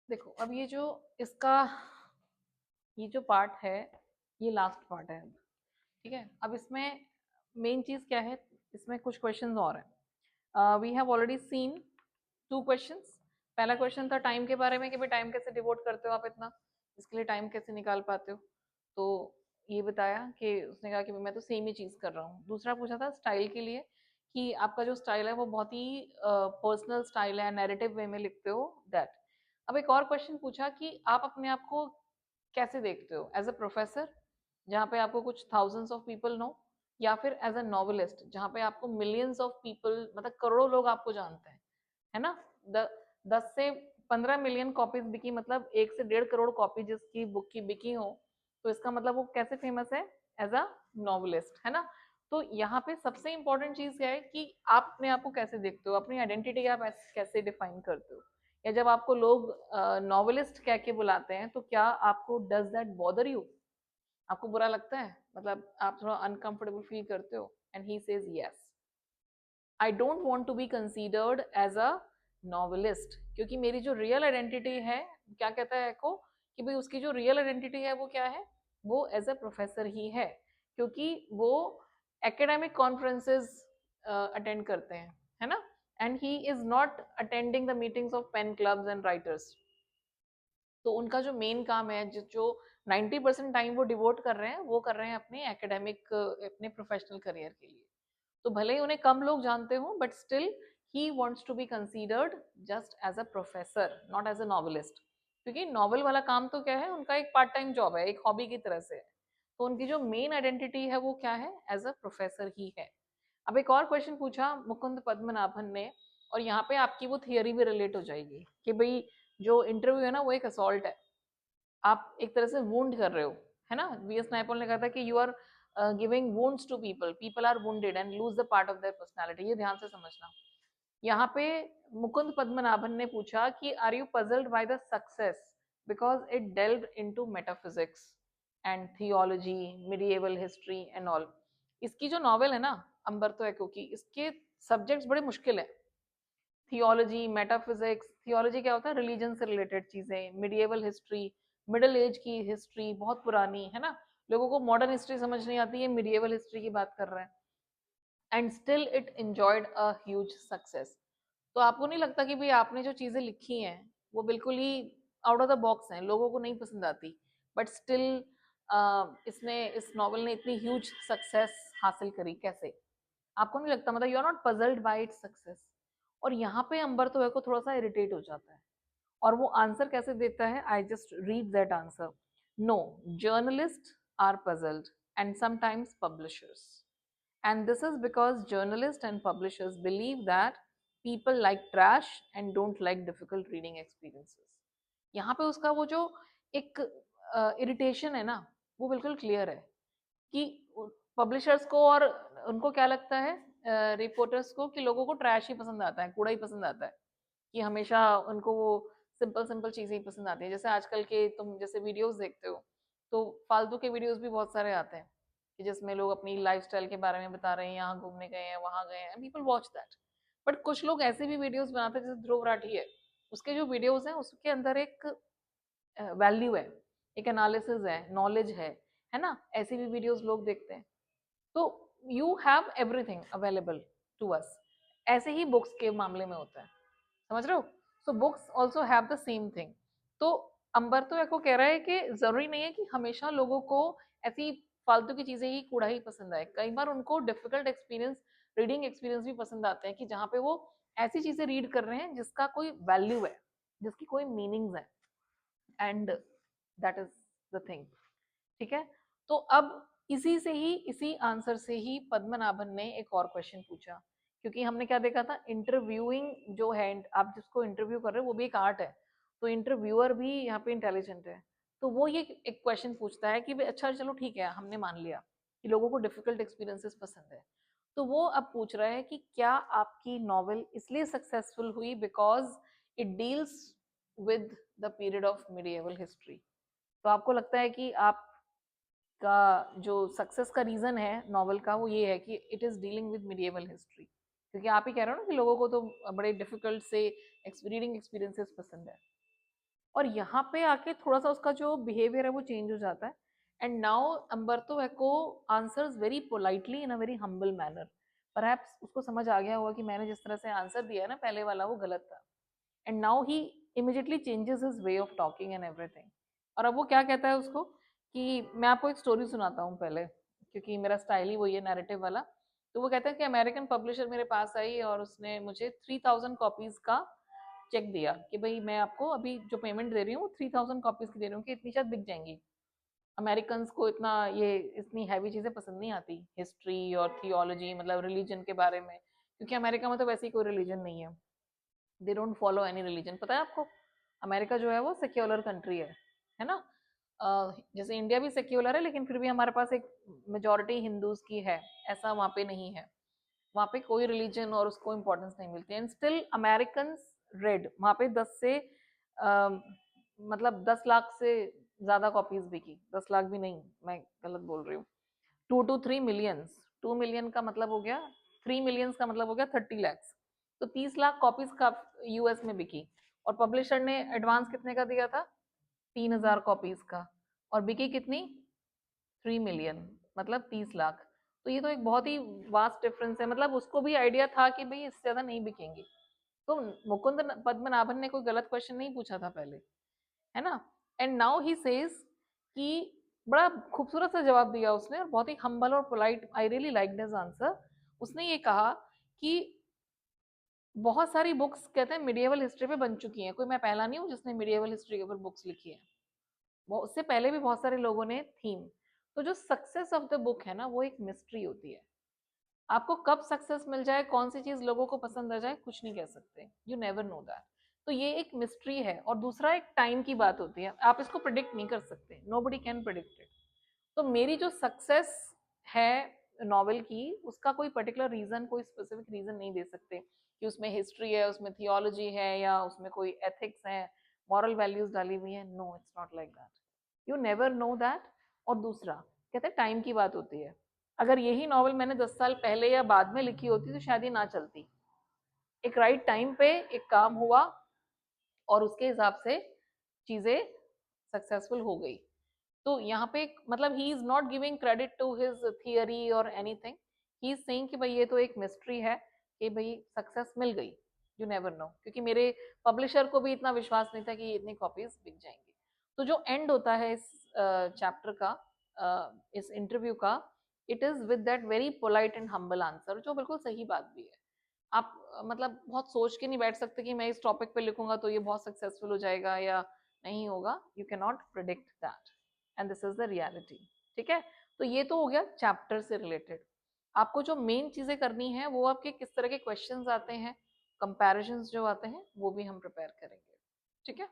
देखो अब ये जो इसका ये जो पार्ट है, ये लास्ट पार्ट है अब। ठीक है, अब इसमें मेन चीज क्या है, इसमें कुछ क्वेश्चंस और हैं। We have already seen two questions. पहला क्वेश्चन था टाइम के बारे में कि भाई टाइम कैसे डिवोट करते हो आप इतना, इसके लिए टाइम कैसे निकाल पाते हो। तो ये बताया कि उसने कहा कि मैं तो सेम ही चीज कर रहा हूँ। दूसरा पूछा था स्टाइल के लिए कि आपका जो स्टाइल है वो बहुत ही पर्सनल स्टाइल है, नैरेटिव वे में लिखते हो दैट। अब एक और क्वेश्चन पूछा कि आप अपने आप को कैसे देखते हो, एज अ प्रोफेसर जहाँ पे आपको कुछ थाउजेंड्स ऑफ पीपल नो, या फिर एज अ नॉवलिस्ट जहाँ पे आपको मिलियंस ऑफ पीपल, मतलब करोड़ों लोग आपको जानते हैं, है ना। 10 से 15 मिलियन कॉपीज बिकी, मतलब 1 से 1.5 करोड़ कॉपी जिसकी बुक की बिकी हो, तो इसका मतलब वो कैसे फेमस है, एज अ नॉवलिस्ट, है ना। तो यहाँ पे सबसे इंपॉर्टेंट चीज क्या है कि आप अपने आप को कैसे देखते हो, अपनी आइडेंटिटी आप कैसे डिफाइन करते हो। या जब आपको लोग नॉवलिस्ट कह के बुलाते हैं तो क्या आपको डज दैट बॉदर यू, आपको बुरा लगता है, मतलब आप थोड़ा अनकंफर्टेबल फील करते हो। And he says yes, I don't want to be considered as a novelist, क्योंकि मेरी जो रियल आइडेंटिटी है, क्या कहता है एको, कि भाई उसकी जो रियल आइडेंटिटी है वो क्या है, वो एज अ प्रोफेसर ही है, क्योंकि वो एकेडमिक कॉन्फ्रेंसेस अटेंड करते हैं, है ना। And he is not attending the meetings of pen clubs and writers. तो उनका जो मेन काम है, जो 90% टाइम वो डिवोट कर रहे हैं, वो कर रहे हैं अपने एकेडमिक, अपने प्रोफेशनल करियर के लिए। तो भले ही उन्हें कम लोग जानते हो, but still he wants to be considered just as a professor, not as a novelist. क्योंकि नॉवल वाला काम तो क्या है, उनका एक पार्ट टाइम जॉब है, एक हॉबी की तरह से है। तो उनकी जो मेन आइडेंटिटी है वो क्या है, एज अ प्रोफेसर ही है। अब एक और क्वेश्चन पूछा मुकुंद पद्मनाभन ने, और यहाँ पे आपकी वो थियरी भी रिलेट हो जाएगी कि भाई जो इंटरव्यू है ना वो एक असॉल्ट है, आप एक तरह से वुंड कर रहे हो, है ना। वीएस नायपॉल ने कहा था कि you are giving wounds to people, people are wounded and lose the part of their personality. ये ध्यान से समझना। यहाँ पे मुकुंद पद्मनाभन ने पूछा कि are you puzzled by the success because it delve into metaphysics and theology, medieval history and all. इसकी जो नॉवेल है ना अंबरतो एको की, इसके सब्जेक्ट्स बड़े मुश्किल है। थियोलॉजी, मेटाफिजिक्स, थियोलॉजी क्या होता है, रिलीजन से रिलेटेड चीजें, मिडिएवल हिस्ट्री, मिडिल एज की हिस्ट्री बहुत पुरानी, है ना। लोगों को मॉडर्न हिस्ट्री समझ नहीं आती है, मिडिएवल हिस्ट्री की बात कर रहे हैं। And still it enjoyed a huge success. तो आपको नहीं लगता कि भाई आपने जो चीजें लिखी हैं वो बिल्कुल ही आउट ऑफ द बॉक्स हैं, लोगों को नहीं पसंद आती, बट स्टिल इसने, इस नॉवल ने इतनी ह्यूज सक्सेस हासिल करी कैसे, आपको नहीं लगता, मतलब you are not puzzled by its success. और यहाँ पे अंबर तो को थोड़ा सा इरिटेट हो जाता है, और वो आंसर कैसे देता है, I just read that answer. No, journalist are puzzled and sometimes publishers, and this is because journalists and publishers believe that people like trash and don't like difficult reading experiences। यहाँ पे उसका वो जो एक irritation है ना, वो बिल्कुल क्लियर है कि पब्लिशर्स को और उनको क्या लगता है, रिपोर्टर्स को, कि लोगों को ट्रैश ही पसंद आता है, कूड़ा ही पसंद आता है, कि हमेशा उनको वो सिंपल सिंपल चीजें ही पसंद आती है। जैसे आजकल के तुम जैसे वीडियोस देखते हो, तो फालतू के वीडियोस भी बहुत सारे आते हैं कि जिसमें लोग अपनी लाइफस्टाइल के बारे में बता रहे हैं, यहाँ घूमने गए हैं, वहां गए हैं, पीपल वॉच दैट। बट कुछ लोग ऐसे भी वीडियोस बनाते हैं, जैसे ध्रुव राठी है, उसके जो वीडियोस हैं उसके अंदर एक वैल्यू है, एक एनालिसिस है, नॉलेज है ना। ऐसी भी वीडियोस लोग देखते हैं। तो you have everything available to us. ऐसे ही बुक्स के मामले में होता है, समझ रहे हो। So books also have the same thing. तो अंबरतो एको कह रहा है कि जरूरी नहीं है कि हमेशा लोगों को ऐसी फालतू की चीजें ही, कूड़ा ही पसंद आए, कई बार उनको डिफिकल्ट एक्सपीरियंस, रीडिंग एक्सपीरियंस भी पसंद आते हैं, कि जहाँ पे वो ऐसी चीजें रीड कर रहे हैं जिसका कोई वैल्यू है, जिसकी कोई मीनिंग्स है। And that is the thing. ठीक है। तो अब इसी से ही, इसी आंसर से ही पद्मनाभन ने एक और क्वेश्चन पूछा, क्योंकि हमने क्या देखा था, इंटरव्यूइंग जो है, आप जिसको इंटरव्यू कर रहे हो वो भी एक आर्ट है, तो इंटरव्यूअर भी यहाँ पे इंटेलिजेंट है। तो वो ये एक क्वेश्चन पूछता है कि भाई अच्छा चलो ठीक है, हमने मान लिया कि लोगों को डिफिकल्ट एक्सपीरियंसेस पसंद है। तो वो अब पूछ रहा है कि क्या आपकी नॉवेल इसलिए सक्सेसफुल हुई because it deals with the period of medieval history. तो आपको लगता है कि आप का जो सक्सेस का रीजन है नॉवल का, वो ये है कि it is dealing with medieval history, क्योंकि आप ही कह रहे हो ना कि लोगों को तो बड़े डिफिकल्ट से रीडिंग एक्सपीरियंसेस पसंद है। और यहाँ पे आके थोड़ा सा उसका जो बिहेवियर है वो चेंज हो जाता है। And now Umberto Eco answers very politely in a very humble manner. Perhaps उसको समझ आ गया होगा कि मैंने जिस तरह से आंसर दिया है ना पहले वाला वो गलत था। And now he immediately changes his way of talking and everything. और अब वो क्या कहता है उसको कि मैं आपको एक स्टोरी सुनाता हूँ पहले, क्योंकि मेरा स्टाइल ही वही है नैरेटिव वाला। तो वो कहता है कि अमेरिकन पब्लिशर मेरे पास आई और उसने मुझे 3000 कॉपीज का चेक दिया कि भाई मैं आपको अभी जो पेमेंट दे रही हूँ 3000 कॉपीज की दे रही हूँ कि इतनी शायद बिक जाएंगी। अमेरिकन को इतना ये इतनी हैवी चीजें पसंद नहीं आती, हिस्ट्री और थियोलॉजी मतलब रिलीजन के बारे में, क्योंकि अमेरिका में तो वैसे ही कोई रिलीजन नहीं है। They don't follow any religion. पता है आपको अमेरिका जो है वो सेक्युलर कंट्री है ना। जैसे इंडिया भी सेक्युलर है लेकिन फिर भी हमारे पास एक मेजोरिटी हिंदूज की है, ऐसा वहाँ पे नहीं है। वहाँ पे कोई रिलीजन और उसको इम्पोर्टेंस नहीं मिलती। एंड स्टिल अमेरिकन रेड वहाँ पे 10 से मतलब 10 लाख से ज्यादा कॉपीज बिकी। 10 लाख भी नहीं, मैं गलत बोल रही हूँ। 2 to 3 मिलियंस। 2 मिलियन का मतलब हो गया, 3 मिलियंस का मतलब हो गया 30 लैक्स। तो 30 लाख कॉपीज का यूएस में बिकी। और पब्लिशर ने एडवांस कितने का दिया था? 3000 कॉपीज का। और बिकी कितनी? 3 मिलियन, मतलब 30 लाख। तो ये तो एक बहुत ही वास्ट डिफरेंस है। मतलब उसको भी आइडिया था कि भाई इससे ज्यादा नहीं बिकेंगे। तो मुकुंद पद्मनाभन ने कोई गलत क्वेश्चन नहीं पूछा था पहले, है ना। एंड नाउ ही सेज कि बड़ा खूबसूरत सा जवाब दिया उसने और बहुत ही हम्बल और polite. I really like this answer. उसने ये कहा कि बहुत सारी बुक्स कहते हैं मिडिएवल हिस्ट्री पे बन चुकी हैं, कोई मैं पहला नहीं हूँ जिसने मिडिएवल हिस्ट्री के ऊपर बुक्स लिखी है। उससे पहले भी बहुत सारे लोगों ने थीम। तो जो सक्सेस ऑफ द बुक है ना वो एक मिस्ट्री होती है। आपको कब सक्सेस मिल जाए, कौन सी चीज लोगों को पसंद आ जाए, कुछ नहीं कह सकते। You never know that. तो ये एक मिस्ट्री है। और दूसरा एक टाइम की बात होती है, आप इसको प्रिडिक्ट नहीं कर सकते। Nobody can predict it. तो मेरी जो सक्सेस है नॉवेल की, उसका कोई पर्टिकुलर रीजन, कोई स्पेसिफिक रीजन नहीं दे सकते कि उसमें हिस्ट्री है, उसमें थियोलॉजी है, या उसमें कोई एथिक्स है, मॉरल वैल्यूज डाली हुई है। No, it's not like that. You never know that. और दूसरा कहते हैं टाइम की बात होती है। अगर यही नॉवल मैंने 10 साल पहले या बाद में लिखी होती तो शायद ही ना चलती। एक राइट टाइम पे एक काम हुआ और उसके हिसाब से चीजें सक्सेसफुल हो गई। तो यहाँ पे मतलब he is not giving credit to his theory और एनीथिंग। ही इज सेइंग कि भाई ये तो एक मिस्ट्री है कि भाई सक्सेस मिल गई। यू नेवर नो, क्योंकि मेरे पब्लिशर को भी इतना विश्वास नहीं था कि इतनी कॉपीज बिक जाएंगी। तो जो एंड होता है इस चैप्टर का, इस इंटरव्यू का, it is with that very polite and humble answer, जो बिल्कुल सही बात भी है। आप मतलब बहुत सोच के नहीं बैठ सकते कि मैं इस टॉपिक पे लिखूंगा तो ये बहुत सक्सेसफुल हो जाएगा या नहीं होगा। You can not predict that and this is the reality. ठीक है। तो ये तो हो गया चैप्टर से रिलेटेड। आपको जो मेन चीजें करनी है वो आपके किस तरह के क्वेश्चंस आते हैं, कंपैरिजंस जो आते हैं वो भी हम प्रिपेयर करेंगे। ठीक है।